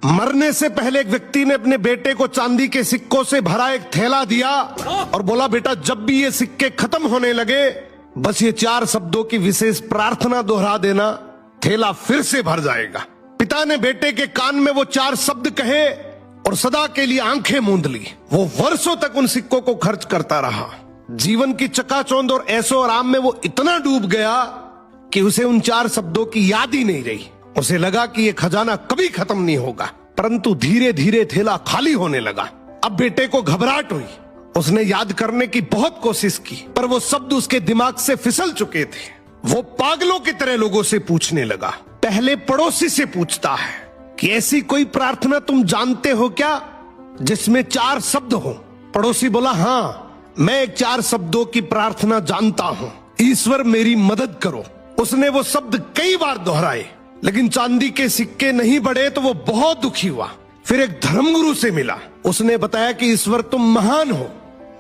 मरने से पहले एक व्यक्ति ने अपने बेटे को चांदी के सिक्कों से भरा एक थैला दिया और बोला, बेटा जब भी ये सिक्के खत्म होने लगे बस ये 4 शब्दों की विशेष प्रार्थना दोहरा देना, थैला फिर से भर जाएगा। पिता ने बेटे के कान में वो 4 शब्द कहे और सदा के लिए आंखें मूंद ली। वो वर्षों तक उन सिक्कों को खर्च करता रहा। जीवन की चकाचौंध और ऐशो आराम में वो इतना डूब गया कि उसे उन 4 शब्दों की याद ही नहीं रही। उसे लगा कि ये खजाना कभी खत्म नहीं होगा, परंतु धीरे धीरे थैला खाली होने लगा। अब बेटे को घबराहट हुई। उसने याद करने की बहुत कोशिश की, पर वो शब्द उसके दिमाग से फिसल चुके थे। वो पागलों की तरह लोगों से पूछने लगा। पहले पड़ोसी से पूछता है कि ऐसी कोई प्रार्थना तुम जानते हो क्या जिसमें 4 शब्द हो? पड़ोसी बोला, हाँ मैं एक 4 शब्दों की प्रार्थना जानता हूँ, ईश्वर मेरी मदद करो। उसने वो शब्द कई बार दोहराए, लेकिन चांदी के सिक्के नहीं बढ़े तो वो बहुत दुखी हुआ। फिर एक धर्मगुरु से मिला। उसने बताया कि ईश्वर तुम महान हो,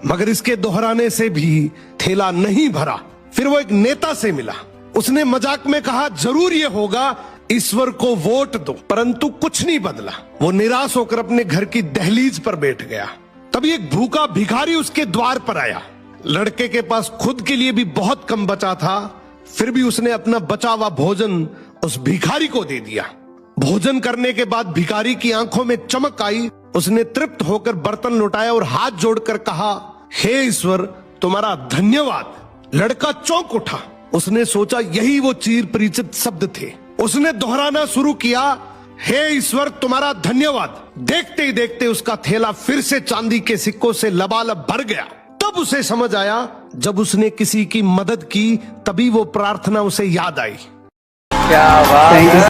मगर इसके दोहराने से भी थैला नहीं भरा। फिर वो एक नेता से मिला। उसने मजाक में कहा, जरूर ये होगा, ईश्वर को वोट दो, परंतु कुछ नहीं बदला। वो निराश होकर अपने घर की दहलीज पर बैठ गया। तभी एक भूखा भिखारी उसके द्वार पर आया। लड़के के पास खुद के लिए भी बहुत कम बचा था, फिर भी उसने अपना बचा हुआ भोजन उस भिखारी को दे दिया। भोजन करने के बाद भिखारी की आंखों में चमक आई। उसने तृप्त होकर बर्तन लौटाया और हाथ जोड़कर कहा, हे ईश्वर तुम्हारा धन्यवाद। लड़का चौंक उठा। उसने सोचा यही वो चिर परिचित शब्द थे। उसने दोहराना शुरू किया, हे ईश्वर तुम्हारा धन्यवाद। देखते ही देखते उसका थैला फिर से चांदी के सिक्कों से लबालब भर गया। तब उसे समझ आया, जब उसने किसी की मदद की तभी वो प्रार्थना उसे याद आई। क्या बात है।